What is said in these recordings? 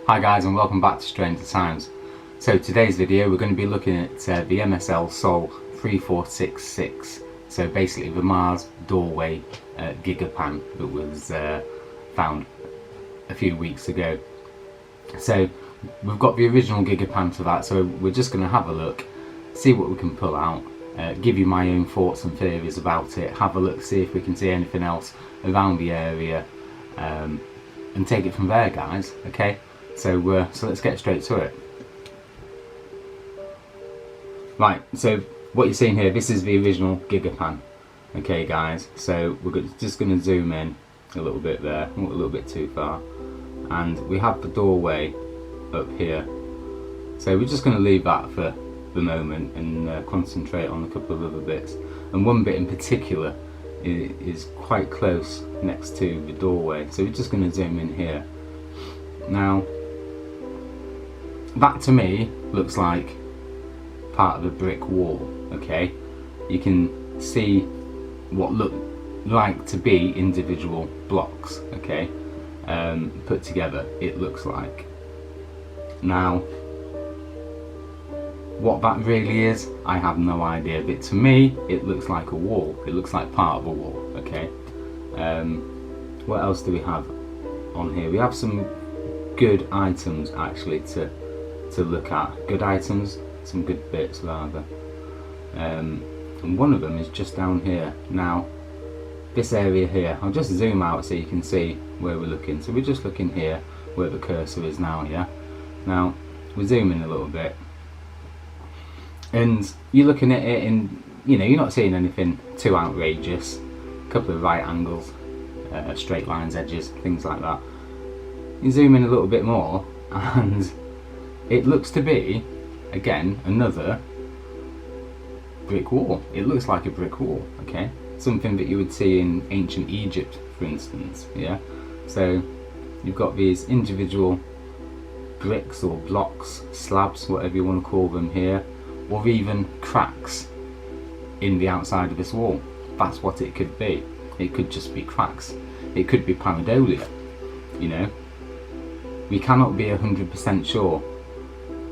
Hi guys, and welcome back to Stranger Times. So today's video we're going to be looking at the MSL Sol 3466. So basically the Mars doorway gigapan that was found a few weeks ago. So we've got the original gigapan for that, so we're just going to have a look, see what we can pull out, give you my own thoughts and theories about it, have a look, see if we can see anything else around the area, and take it from there, guys. Okay, so let's get straight to it. Right, so what you're seeing here, this is the original gigapan. Okay guys, so we're just going to zoom in a little bit there, a little bit too far, and we have the doorway up here. So we're just going to leave that for the moment and concentrate on a couple of other bits. And one bit in particular is quite close next to the doorway, so we're just going to zoom in here. Now that to me looks like part of a brick wall. Okay, you can see what look like to be individual blocks, okay, put together, it looks like. Now what that really is, I have no idea, but to me it looks like a wall. It looks like part of a wall. Okay, what else do we have on here? We have some good items actually to look at. Good items, some good bits rather, and one of them is just down here. Now this area here, I'll just zoom out so you can see where we're looking. So we're just looking here where the cursor is now. Yeah, now we're zooming a little bit, and you're looking at it and you're not seeing anything too outrageous. A couple of right angles, straight lines, edges, things like that. You zoom in a little bit more and it looks to be, again, another brick wall. It looks like a brick wall, okay? Something that you would see in ancient Egypt, for instance, yeah? So you've got these individual bricks or blocks, slabs, whatever you want to call them here, or even cracks in the outside of this wall. That's what it could be. It could just be cracks. It could be paradolia, We cannot be 100% sure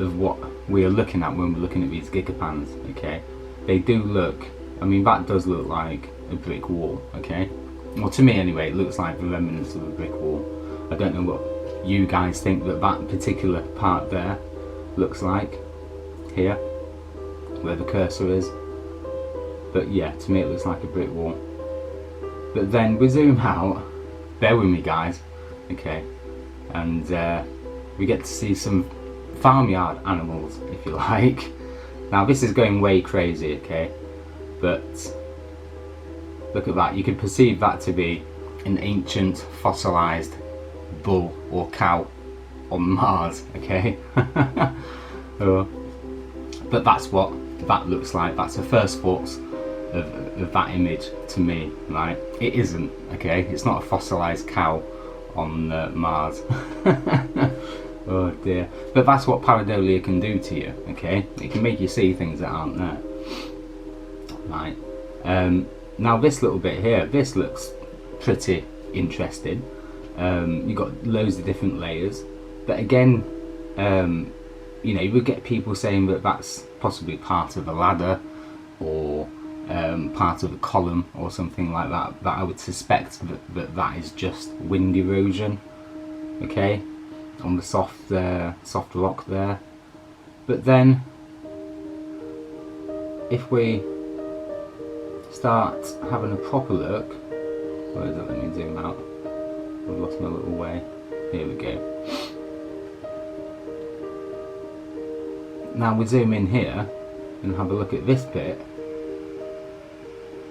of what we are looking at when we're looking at these gigapans, okay? They do look, that does look like a brick wall, okay? Well, to me anyway, it looks like the remnants of a brick wall. I don't know what you guys think that particular part there looks like, here, where the cursor is. But yeah, to me it looks like a brick wall. But then we zoom out, bear with me guys, okay, and we get to see some farmyard animals, if you like. Now this is going way crazy, okay, but look at that. You could perceive that to be an ancient fossilized bull or cow on Mars, okay. But that's what that looks like. That's the first thoughts of that image to me, right? It isn't, okay, it's not a fossilized cow on Mars. Oh dear. But that's what paradolia can do to you, okay? It can make you see things that aren't there. Right. Now this little bit here, this looks pretty interesting. You've got loads of different layers. But again, you would get people saying that that's possibly part of a ladder or part of a column or something like that. That I would suspect that is just wind erosion, okay, on the soft rock there. But then if we start having a proper look, where is that? Let me zoom out. I've lost my little way. Here we go. Now we zoom in here and have a look at this bit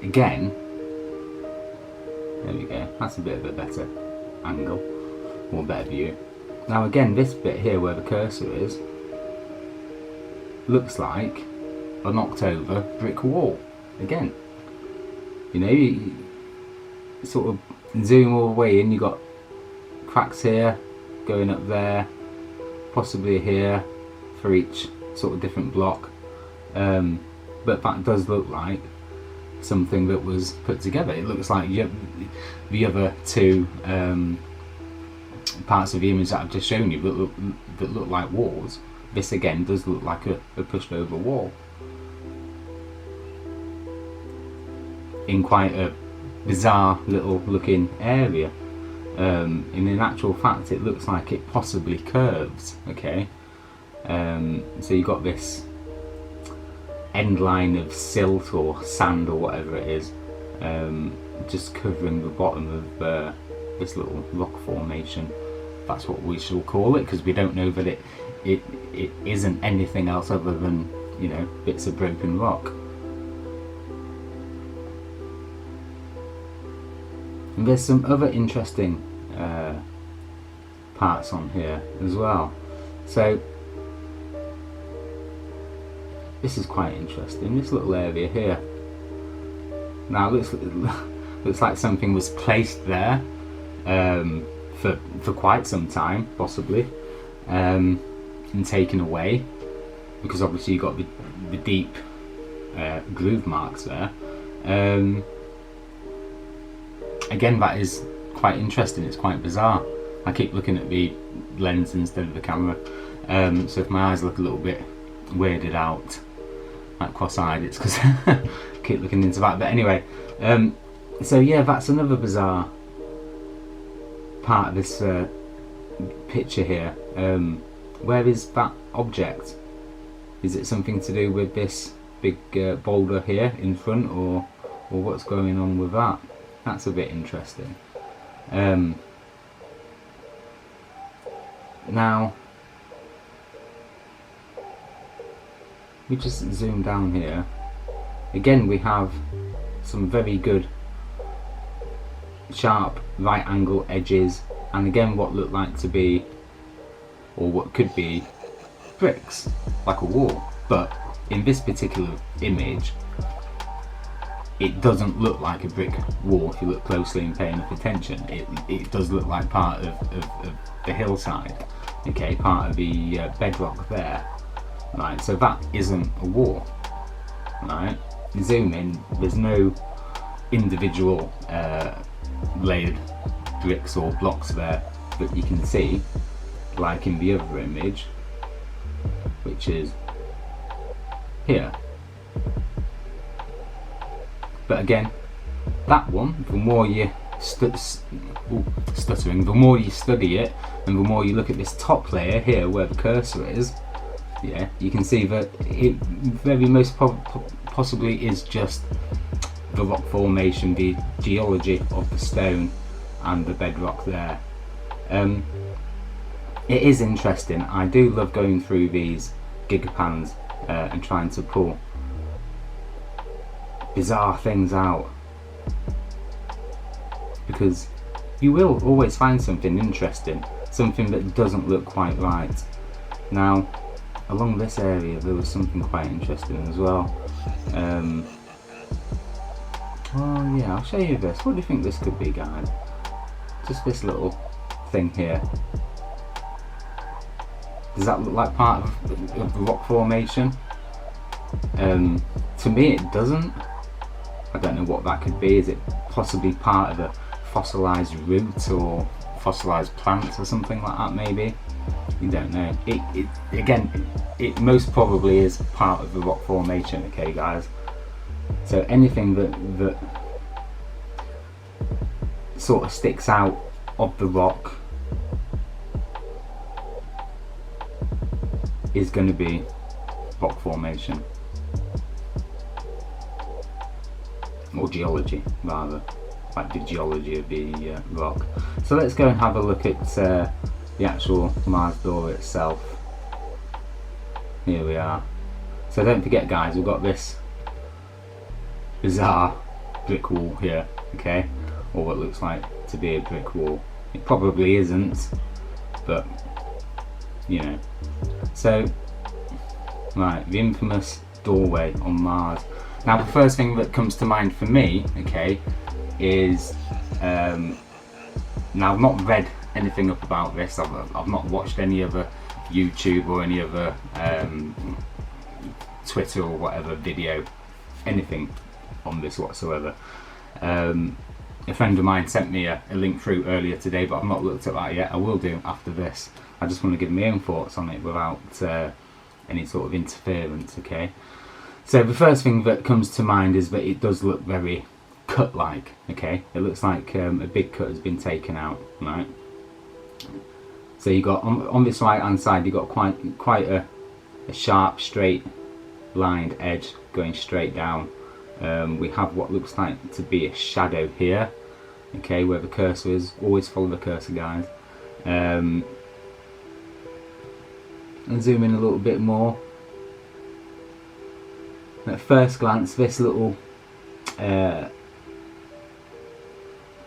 again. There we go. That's a bit of a better angle, or better view. Now again, this bit here where the cursor is looks like a knocked over brick wall again. You sort of zoom all the way in, you got cracks here going up there, possibly here for each sort of different block, but that does look like something that was put together. It looks like the other two parts of the image that I've just shown you that look like walls, this again does look like a pushed over wall in quite a bizarre little looking area. And in actual fact it looks like it possibly curves, okay? So you've got this end line of silt or sand or whatever it is, just covering the bottom of this little rock formation. That's what we shall call it, because we don't know that it isn't anything else other than, you know, bits of broken rock. And there's some other interesting parts on here as well. So this is quite interesting, this little area here. Now it looks like something was placed there for quite some time, possibly, and taken away, because obviously you've got the deep groove marks there. Again, that is quite interesting, it's quite bizarre. I keep looking at the lens instead of the camera, so if my eyes look a little bit weirded out, like cross-eyed, it's because I keep looking into that. But anyway, so yeah, that's another bizarre part of this picture here. Where is that object? Is it something to do with this big boulder here in front, or what's going on with that? That's a bit interesting. Now, we just zoom down here. Again, we have some very good sharp right angle edges, and again what look like to be, or what could be, bricks, like a wall. But in this particular image, it doesn't look like a brick wall if you look closely and pay enough attention. It does look like part of the hillside, okay, part of the bedrock there, right? So that isn't a wall, right? Zoom in, there's no individual layered bricks or blocks there that you can see, like in the other image, which is here. But again, that one, the more you stuttering, the more you study it, and the more you look at this top layer here where the cursor is, yeah, you can see that it very most possibly is just the rock formation, the geology of the stone and the bedrock there. It is interesting. I do love going through these gigapans and trying to pull bizarre things out, because you will always find something interesting, something that doesn't look quite right. Now, along this area there was something quite interesting as well. Oh yeah, I'll show you this. What do you think this could be, guys? Just this little thing here. Does that look like part of the rock formation? To me it doesn't. I don't know what that could be. Is it possibly part of a fossilized root or fossilized plants or something like that, maybe? You don't know. It most probably is part of the rock formation, okay guys? So anything that sort of sticks out of the rock is going to be rock formation, or geology rather, like the geology of the rock. So let's go and have a look at the actual Mars door itself. Here we are. So don't forget guys, we've got this bizarre brick wall here, okay, or what looks like to be a brick wall. It probably isn't, but you know. So right, the infamous doorway on Mars. Now the first thing that comes to mind for me, okay, is now I've not read anything up about this, I've not watched any other YouTube or any other Twitter or whatever video, anything on this whatsoever. a friend of mine sent me a link through earlier today, but I've not looked at that yet. I will do after this. I just want to give my own thoughts on it without any sort of interference, okay? So the first thing that comes to mind is that it does look very cut-like, okay? It looks like a big cut has been taken out, right? So you got on this right hand side, you got quite a sharp, straight lined edge going straight down. We have what looks like to be a shadow here, okay, where the cursor is. Always follow the cursor, guys. And zoom in a little bit more. At first glance, this little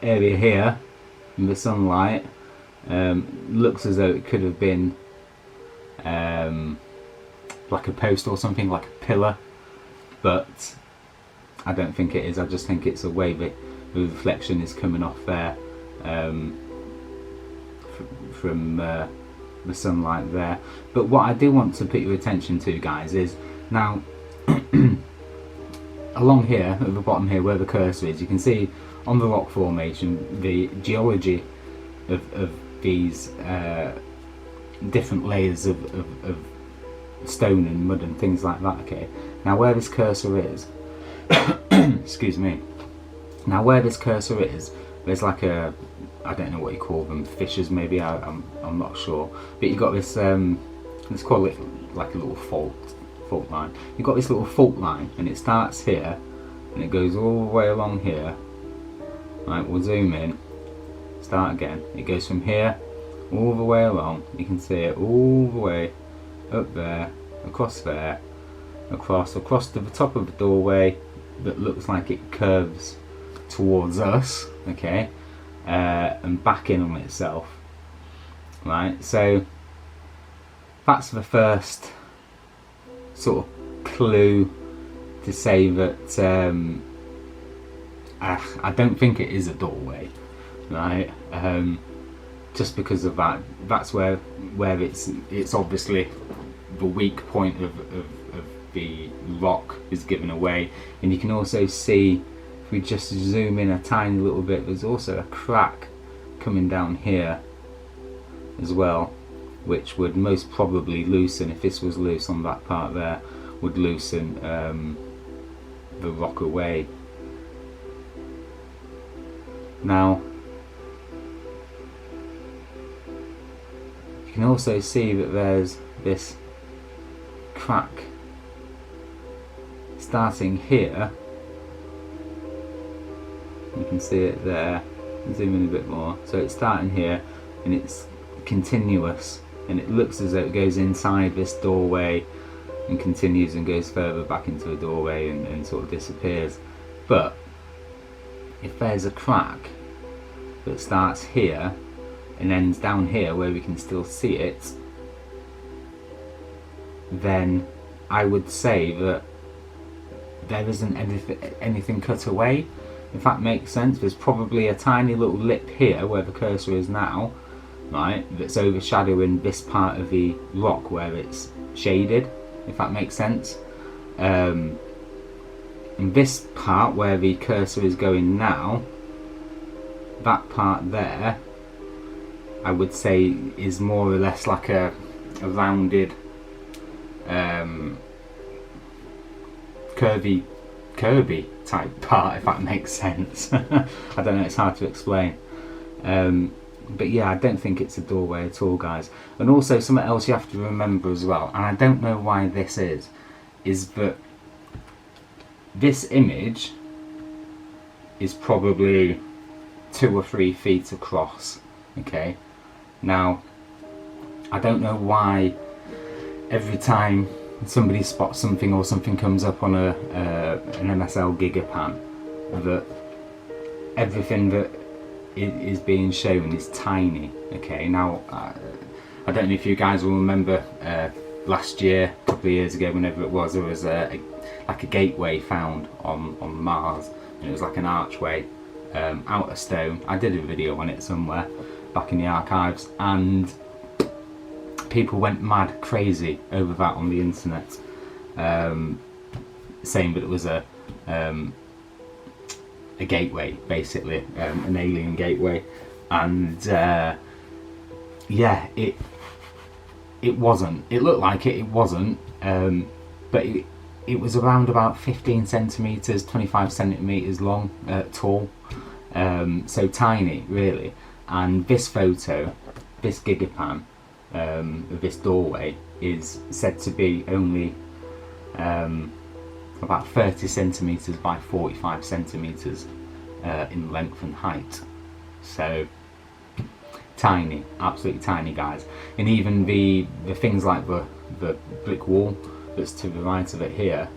area here in the sunlight looks as though it could have been like a post or something, like a pillar, but I don't think it is. I just think it's a way the reflection is coming off there from the sunlight there. But what I do want to put your attention to, guys, is now along here at the bottom here where the cursor is, you can see on the rock formation the geology of these different layers of stone and mud and things like that, okay? Now where this cursor is excuse me, now where this cursor is, there's like a, I don't know what you call them, fissures maybe, I'm not sure, but you got this let's call it like a little fault line. You've got this little fault line and it starts here and it goes all the way along here. Right, we'll zoom in, start again. It goes from here all the way along, you can see it all the way up there, across there, across to the top of the doorway that looks like it curves towards us, okay, and back in on itself. Right, so that's the first sort of clue to say that I don't think it is a doorway, right? Just because of that. That's where it's obviously the weak point of the rock is given away. And you can also see, if we just zoom in a tiny little bit, there's also a crack coming down here as well, which would most probably loosen, if this was loose on that part there, would loosen the rock away. Now you can also see that there's this crack starting here. You can see it there. Zoom in a bit more. So it's starting here and it's continuous, and it looks as though it goes inside this doorway and continues and goes further back into the doorway and sort of disappears. But if there's a crack that starts here and ends down here where we can still see it, then I would say that there isn't anything cut away, if that makes sense. There's probably a tiny little lip here where the cursor is now, right, that's overshadowing this part of the rock where it's shaded, if that makes sense. And this part where the cursor is going now, that part there, I would say is more or less like a rounded curvy type part, if that makes sense. I don't know, it's hard to explain. But yeah, I don't think it's a doorway at all, guys. And also something else you have to remember as well, and I don't know why this is that this image is probably 2 or 3 feet across, okay? Now, I don't know why every time somebody spots something or something comes up on an MSL Gigapan, that everything that is being shown is tiny, okay? Now, I don't know if you guys will remember last year, a couple of years ago, whenever it was, there was like a gateway found on Mars, and it was like an archway out of stone. I did a video on it somewhere back in the archives, and people went mad crazy over that on the internet, saying that it was a a gateway, basically, an alien gateway, and yeah, it wasn't. It looked like it wasn't, but it was around about 15 centimeters, 25 centimeters long, tall, so tiny, really. And this photo, this gigapan of this doorway, is said to be only about 30 centimeters by 45 centimeters in length and height. So tiny, absolutely tiny, guys. And even the things like the brick wall that's to the right of it here,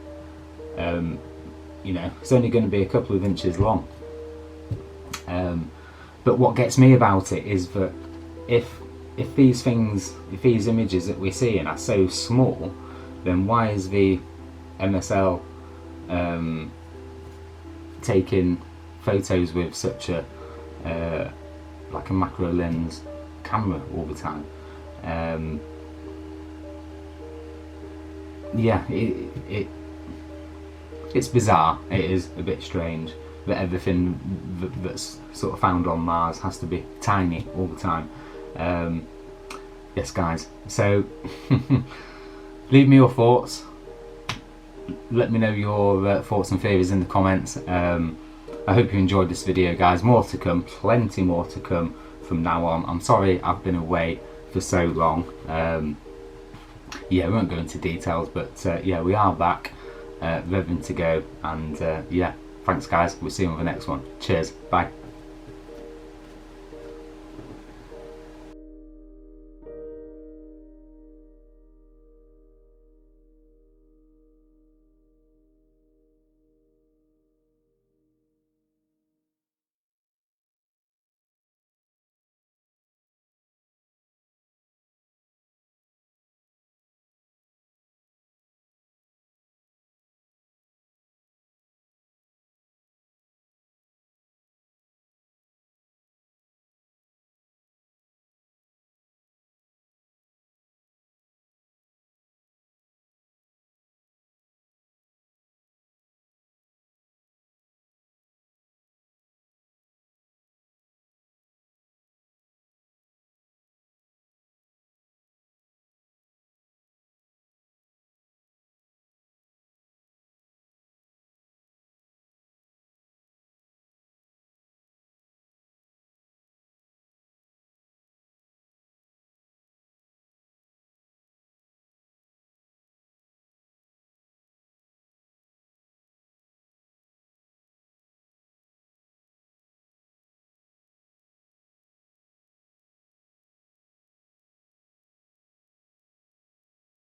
you know, it's only going to be a couple of inches long. But what gets me about it is that if these things, if these images that we're seeing are so small, then why is the MSL taking photos with such a like a macro lens camera all the time? Yeah, it's bizarre. It is a bit strange that everything that's sort of found on Mars has to be tiny all the time. Yes, guys, so leave me your thoughts. Let me know your thoughts and theories in the comments. I hope you enjoyed this video, guys. More to come, plenty more to come from now on. I'm sorry I've been away for so long. Yeah, we won't go into details, but yeah, we are back, ready to go, and yeah, thanks, guys. We'll see you on the next one. Cheers, bye.